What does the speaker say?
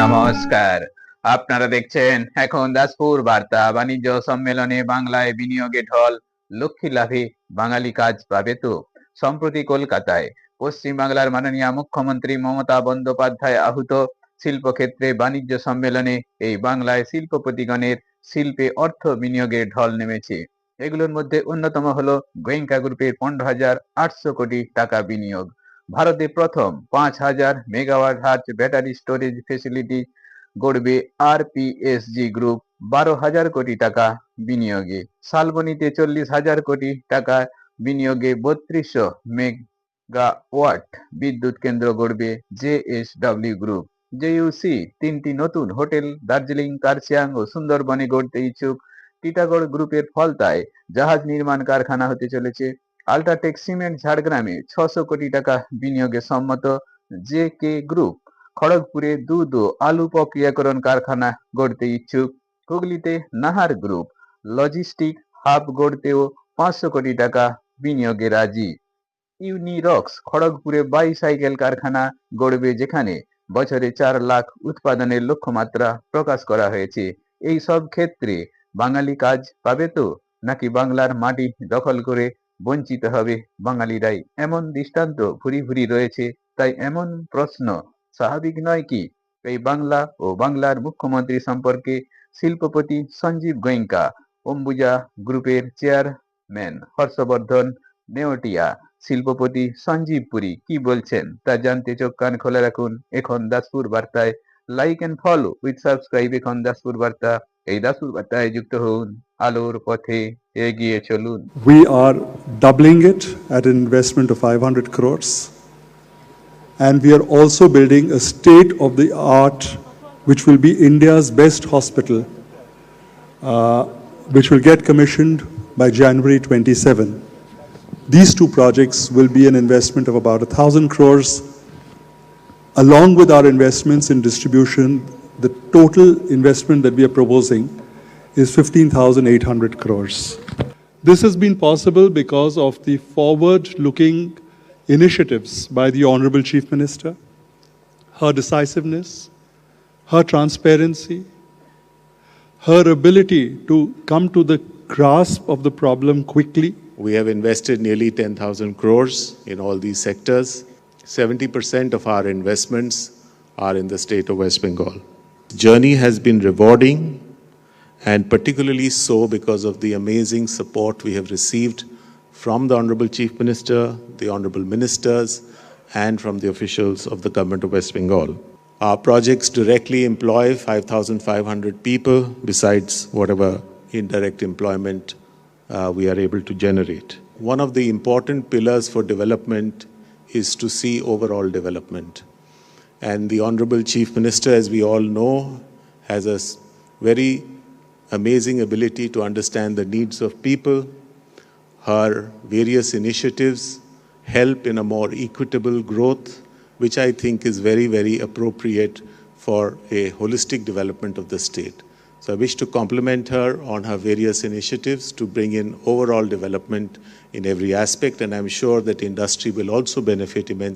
নমস্কার, আপনারা দেখছেন এখন দাসপুর বার্তা। বাণিজ্য সম্মেলনে বাংলায় বিনিয়োগে ঢল, লক্ষ্মী লাভে বাঙালি কাজ পাবে তো। সম্প্রতি কলকাতায় পশ্চিমবাংলার মাননীয় মুখ্যমন্ত্রী মমতা বন্দ্যোপাধ্যায় আহুত শিল্পক্ষেত্রে বাণিজ্য সম্মেলনে এই বাংলায় শিল্পপতিগণের শিল্পে অর্থ বিনিয়োগের ঢল নেমেছে। এগুলোর মধ্যে অন্যতম হলো গোয়েঙ্কা গ্রুপের 15,800 কোটি টাকা বিনিয়োগ। ভারতে প্রথম 5,000 megawatt hertz battery storage facility গড়বে আরপিএসজি গ্রুপ 12,000 কোটি টাকা বিনিয়োগে। শালবনীতে 40,000 কোটি টাকা বিনিয়োগে 3200 মেগাওয়াট বিদ্যুৎ কেন্দ্র গড়বে জেএসডব্লিউ গ্রুপ। জেইউসি 3টি নতুন হোটেল দার্জিলিং, কার্শিয়াং ও সুন্দরবনে গড়তে ইচ্ছুক। টিটাগড় গ্রুপের ফলতায় জাহাজ নির্মাণ কারখানা হতে চলেছে। আল্ট্রাটেক সিমেন্ট ঝাড়গ্রামে 600 কোটি টাকা বিনিয়োগে সম্মত। জে কে গ্রুপ খড়গপুরে দুধ ও আলু প্রক্রিয়াকরণ কারখানা গড়তে ইচ্ছুক। হুগলিতে নাহার গ্রুপ লজিস্টিক হাব গড়তেও 500 কোটি টাকা বিনিয়োগে রাজি। ইউনিরক্স খড়গপুরে বাইসাইকেল কারখানা গড়বে, যেখানে বছরে 4 লাখ উৎপাদনের লক্ষ্যমাত্রা প্রকাশ করা হয়েছে। এই সব ক্ষেত্রে বাঙালি কাজ পাবে তো, নাকি বাংলার মাটি দখল করে বঞ্চিত হবে বাঙালিরাই? এমন দৃষ্টান্ত ভুরি ভুরি রয়েছে, তাই এমন প্রশ্ন স্বাভাবিক নয় কি? এই বাংলা ও বাংলার মুখ্যমন্ত্রী সম্পর্কে শিল্পপতি সঞ্জীব গোয়েঙ্কা, অম্বুজা গ্রুপের চেয়ারম্যান হর্ষবর্ধন নেওটিয়া, শিল্পপতি সঞ্জীব পুরী কি বলছেন তা জানতে চোখ কান খোলা রাখুন এখন দাসপুর বার্তায়। Like and follow with subscribe এখন দাসপুর বার্তা। এই দাসপুর বার্তায় যুক্ত হন, আলোর পথে এগিয়ে চলুন। We are doubling it at an investment of 500 crores. And we are also building a state-of-the-art, which will be India's best hospital, which will get commissioned by January 27. These two projects will be an investment of about 1,000 crores. Along with our investments in distribution, the total investment that we are proposing is 15,800 crores. This has been possible because of the forward-looking initiatives by the Honorable Chief Minister, her decisiveness, her transparency, her ability to come to the grasp of the problem quickly. We have invested nearly 10,000 crores in all these sectors. 70% of our investments are in the state of West Bengal. The journey has been rewarding, and particularly so because of the amazing support we have received from the Honorable Chief Minister, the Honorable Ministers, and from the officials of the Government of West Bengal. Our projects directly employ 5,500 people, besides whatever indirect employment we are able to generate. One of the important pillars for development is to see overall development. And the Honorable Chief Minister, as we all know, has a very amazing ability to understand the needs of people. Her various initiatives help in a more equitable growth, which I think is very, very appropriate for a holistic development of the state. So I wish to compliment her on her various initiatives to bring in overall development in every aspect, and I'm sure that industry will also benefit immensely.